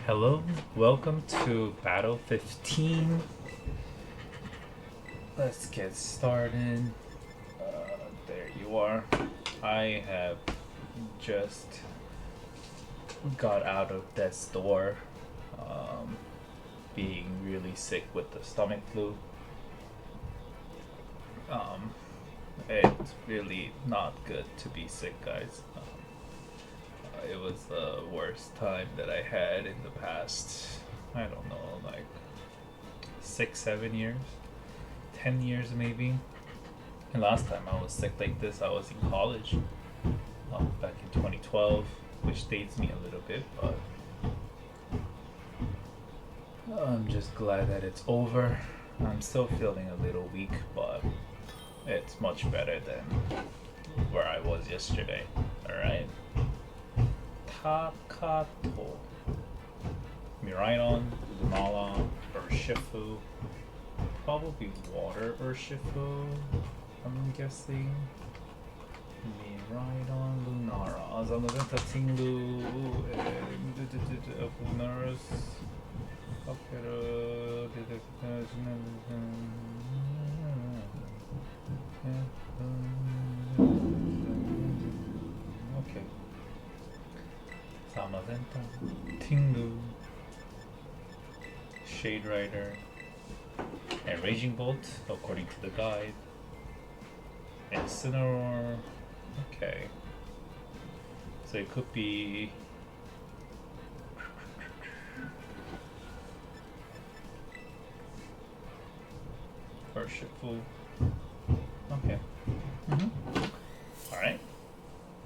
Hello, welcome to Battle 15. Let's get started. There you are. I have just got out of death's door, being really sick with the stomach flu. It's really not good to be sick, guys. It was the worst time that I had in the past, I don't know, like 6, 7 years, 10 years maybe. And last time I was sick like this, I was in college, back in 2012, which dates me a little bit, but I'm just glad that it's over. I'm still feeling a little weak, but it's much better than where I was yesterday. Alright. Takato. Miraidon, Lunala, Urshifu. Probably water Urshifu, I'm guessing. Miraidon, Lunara. Zamazenta Tinglu, Lunaris. Okay. Zamazenta, Tinglu, Shade Rider, and Raging Bolt, according to the guide. Incineroar. Okay. So it could be Urshifu. Okay. Alright.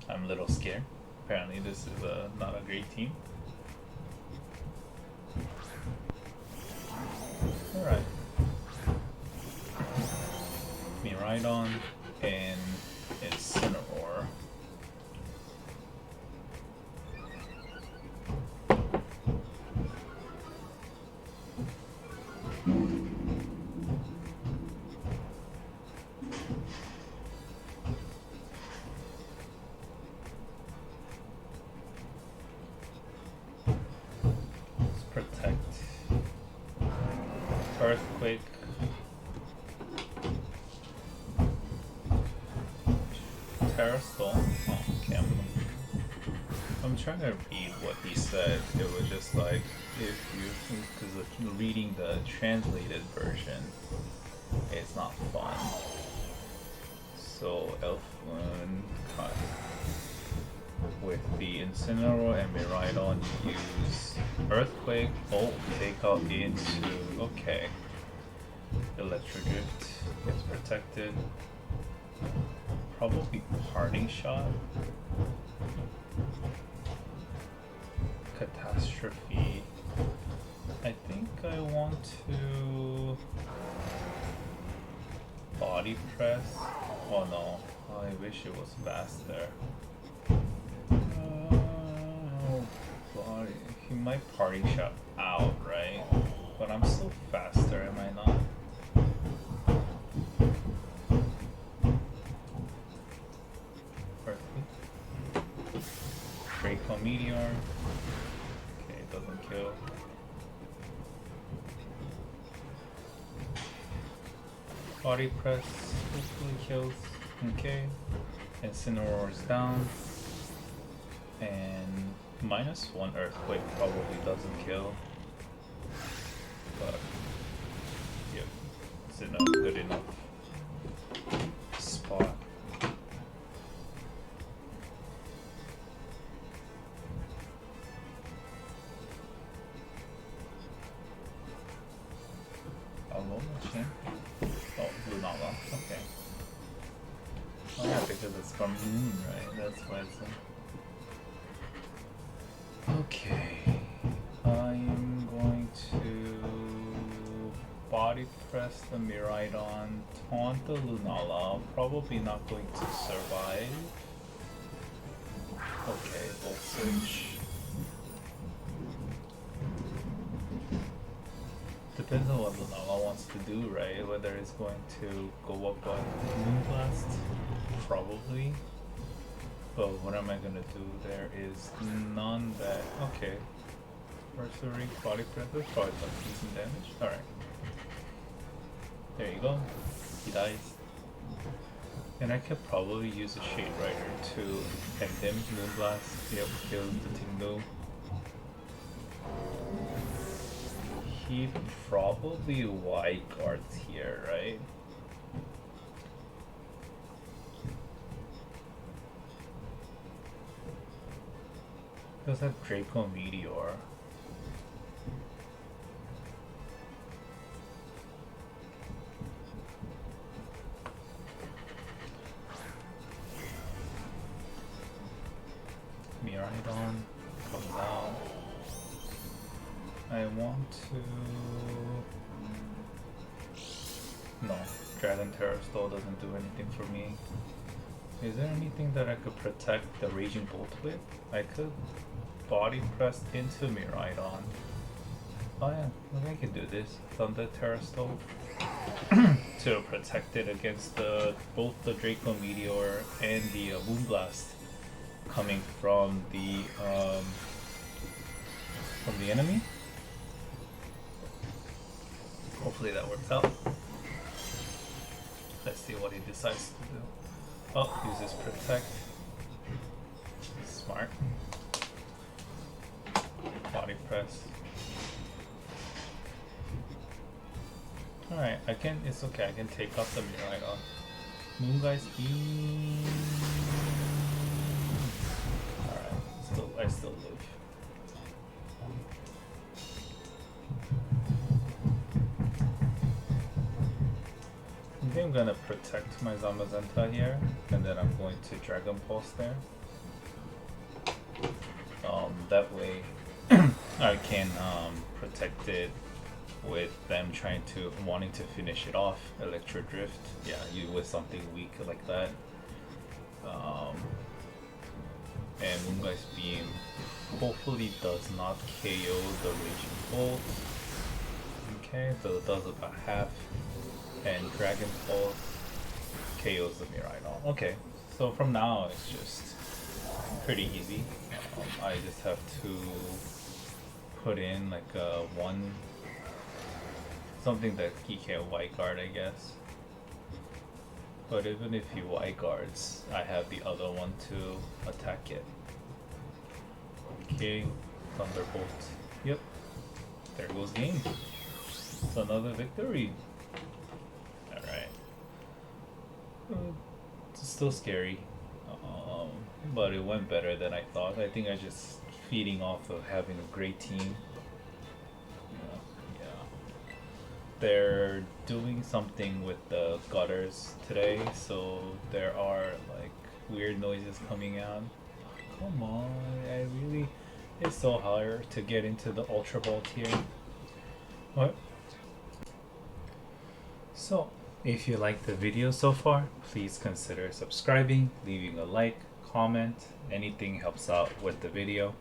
I'm a little scared. Apparently this is not a great team. Alright. Miraidon and Incineroar. Let's protect. Earthquake. Terrastone. Oh, okay. I'm trying to read what he said. It was just like, if you, because reading the translated version, it's not fun. So Elf Moon cut. With the Incineroar and Miraidon, you use Earthquake, Bolt, take out into, okay. Electrodrift gets protected. Probably Parting Shot. Catastrophe. I think I want to Body Press. Oh no, I wish it was faster. Body. He might Party Shot out, right? But I'm still faster, am I not? Draco Meteor. Okay, it doesn't kill. Body Press hopefully kills. Okay. Incineroar is down. And -1 Earthquake probably doesn't kill. But yep, it's enough, good enough spot. Oh, Lunala, okay. Oh yeah, because it's from Moon, right? That's why it's okay. I'm going to Body Press the Miraidon, taunt the Lunala, probably not going to survive. Okay, Volt Switch. Depends on what Lunala wants to do, right? Whether it's going to go up on Moonblast, probably. But what am I gonna do? There is none that. Okay. Mercenary body pressure, probably some decent damage. Alright. There you go. He dies. And I could probably use a Shade Rider to end him. Moonblast. Yep, kill the Tinglu. He probably wide guards here, right? Does have Draco Meteor. Miraidon comes out. I want to... No, Dragon Terrastol doesn't do anything for me. Is there anything that I could protect the Raging Bolt with? I could body press into Miraidon. Oh yeah, I can do this. Thunder Terrastol to protect it against both the Draco Meteor and the Moonblast coming from the enemy. Hopefully that works out. Let's see what he decides to do. Oh, uses protect. Smart. Body press. Alright, it's okay, I can take off the Miraidon. Moongeist Beam. Alright, I still live. I think I'm gonna protect my Zamazenta here, and then I'm going to Dragon Pulse there. That way I can protect it with them wanting to finish it off. Electro Drift, yeah, you with something weak like that. And Moongeist Beam hopefully does not KO the Raging Bolt. Okay, so it does about half. And Dragon Pulse KOs the Miraidon. Okay, so from now it's just pretty easy. I just have to put in like something that he can't white guard, I guess. But even if he white guards, I have the other one to attack it. Okay, Thunderbolt. Yep, there goes game. It's another victory. Alright. It's still scary, but it went better than I thought. I think I just feeding off of having a great team. Yeah. They're doing something with the gutters today, so there are like weird noises coming out. Come on, it's so hard to get into the Ultra Ball tier. What? So, if you liked the video so far, please consider subscribing, leaving a like, comment. Anything helps out with the video.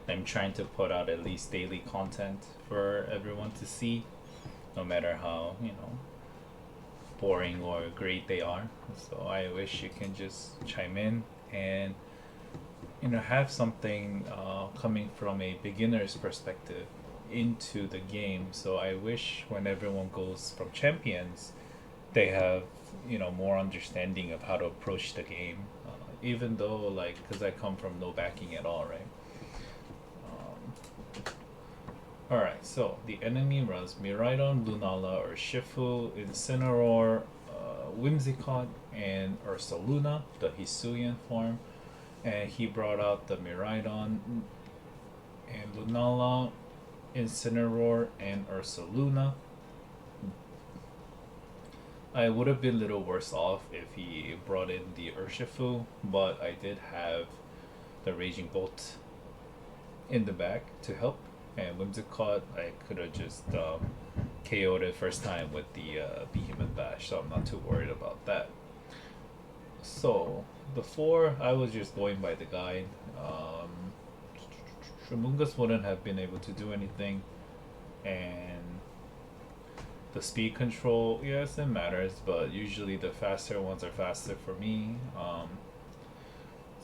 I'm trying to put out at least daily content for everyone to see, no matter how, boring or great they are. So I wish you can just chime in and have something coming from a beginner's perspective into the game. So I wish when everyone goes from champions, they have more understanding of how to approach the game, even though because I come from no backing at all, right? Alright, so the enemy runs Miraidon, Lunala, Urshifu, Incineroar, Whimsicott, and Ursaluna, the Hisuian form. And he brought out the Miraidon and Lunala, Incineroar, and Ursaluna. I would have been a little worse off if he brought in the Urshifu, but I did have the Raging Bolt in the back to help. And Whimsicott, I could have just KO'd it first time with the Behemoth Bash, so I'm not too worried about that. So, before I was just going by the guide. Mungus wouldn't have been able to do anything, and the speed control, yes, it matters, but usually the faster ones are faster for me.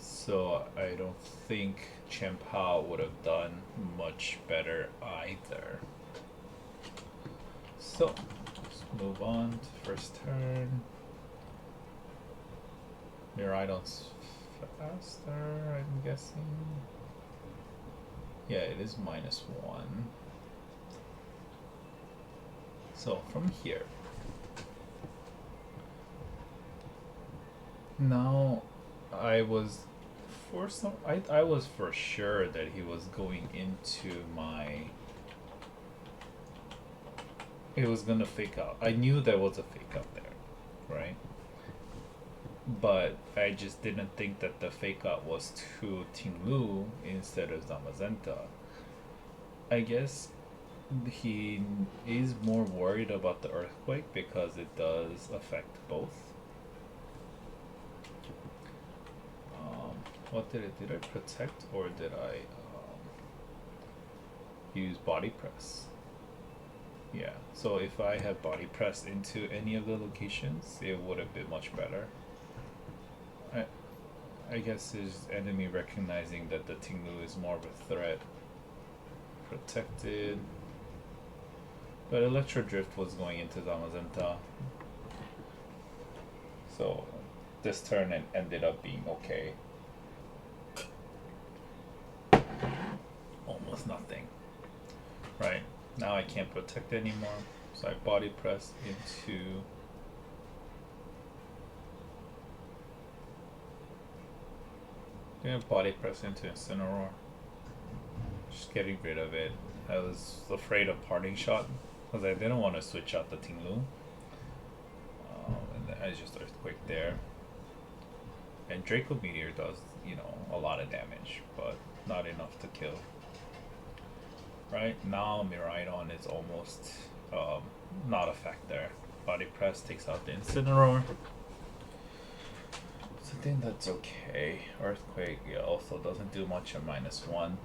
So I don't think Chien-Pao would have done much better either. So let's move on to first turn. Miraidon's faster, I'm guessing. Yeah, it is -1. So from here. Now I was I was for sure that he was going into my. It was gonna fake out. I knew there was a fake out there, right? But I just didn't think that the fake out was to Tinglu instead of Zamazenta. I guess he is more worried about the earthquake because it does affect both. What did I protect or did I use body press? Yeah, so if I had body press into any of the locations, it would have been much better. I guess his enemy recognizing that the Tinglu is more of a threat. Protected. But Electro Drift was going into Zamazenta. So this turn it ended up being okay. Almost nothing. Right, now I can't protect anymore. So I body press into body press into Incineroar. Just getting rid of it. I was afraid of parting shot because I didn't want to switch out the Tinglu. And then I just earthquake there. And Draco Meteor does, a lot of damage, but not enough to kill. Right now, Miraidon is almost not a factor. Body press takes out the Incineroar. So I think that's okay. Earthquake, also doesn't do much at -1.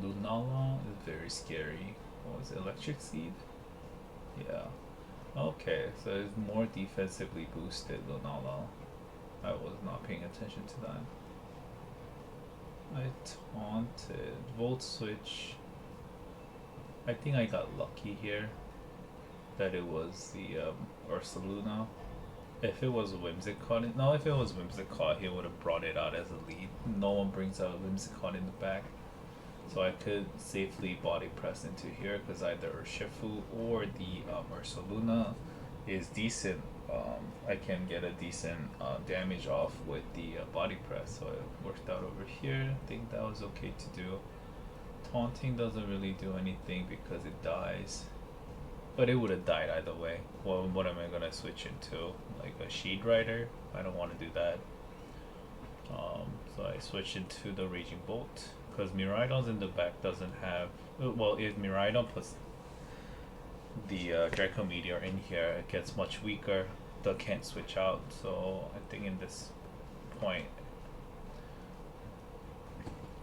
Lunala is very scary. What was it, Electric Seed? Yeah. Okay, so it's more defensively boosted Lunala. I was not paying attention to that. I taunted. Volt Switch. I think I got lucky here that it was the Ursaluna. If it was Whimsicott, if it was Whimsicott, he would have brought it out as a lead. No one brings out Whimsicott in the back. So I could safely body press into here because either Urshifu or the Ursaluna is decent. I can get a decent damage off with the body press, so it worked out over here. I think that was okay to do. Taunting doesn't really do anything because it dies, but it would have died either way. Well, what am I gonna switch into? Like a Sheet Rider? I don't want to do that. So I switch into the Raging Bolt because Miraidon's in the back doesn't have. Well, if Miraidon puts the Draco Meteor in here, it gets much weaker. They can't switch out, so I think in this point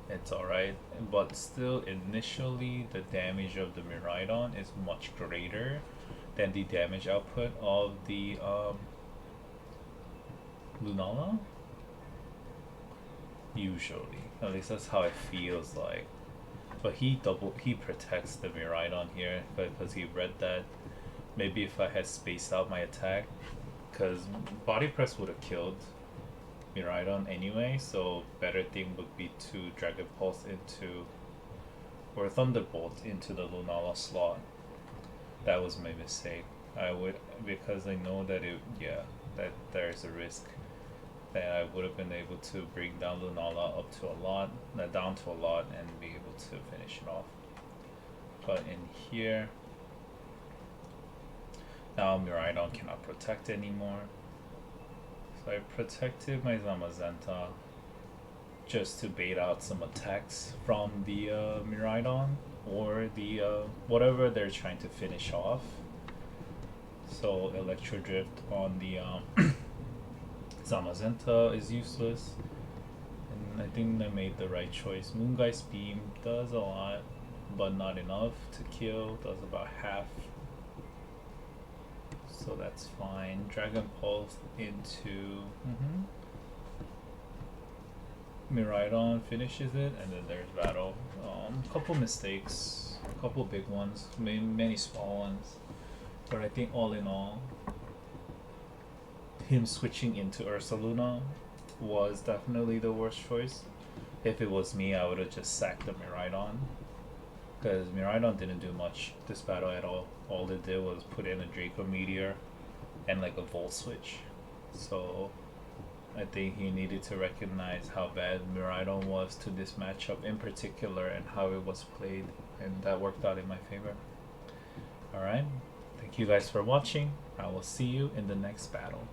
it's alright. But still, initially the damage of the Miraidon is much greater than the damage output of the Lunala. Usually, at least that's how it feels like. But he protects the Miraidon here because he read that. Maybe if I had spaced out my attack, because body press would have killed Miraidon anyway. So better thing would be to Dragon Pulse into or Thunderbolt into the Lunala slot. That was my mistake. I would, because I know that that there's a risk that I would have been able to bring down Lunala down to a lot and be able to finish it off. But in here, now Miraidon cannot protect anymore. So I protected my Zamazenta just to bait out some attacks from the Miraidon or the whatever they're trying to finish off. So Electro Drift on the Zamazenta is useless, and I think I made the right choice. Moongeist Beam does a lot, but not enough to kill. Does about half, so that's fine. Dragon Pulse into Miraidon finishes it, and then there's battle. Couple mistakes, a couple big ones, many small ones, but I think all in all, him switching into Ursaluna was definitely the worst choice. If it was me, I would have just sacked the Miraidon, because Miraidon didn't do much this battle at all. All it did was put in a Draco Meteor and like a Volt Switch. So I think he needed to recognize how bad Miraidon was to this matchup in particular and how it was played, and that worked out in my favor. Alright, thank you guys for watching. I will see you in the next battle.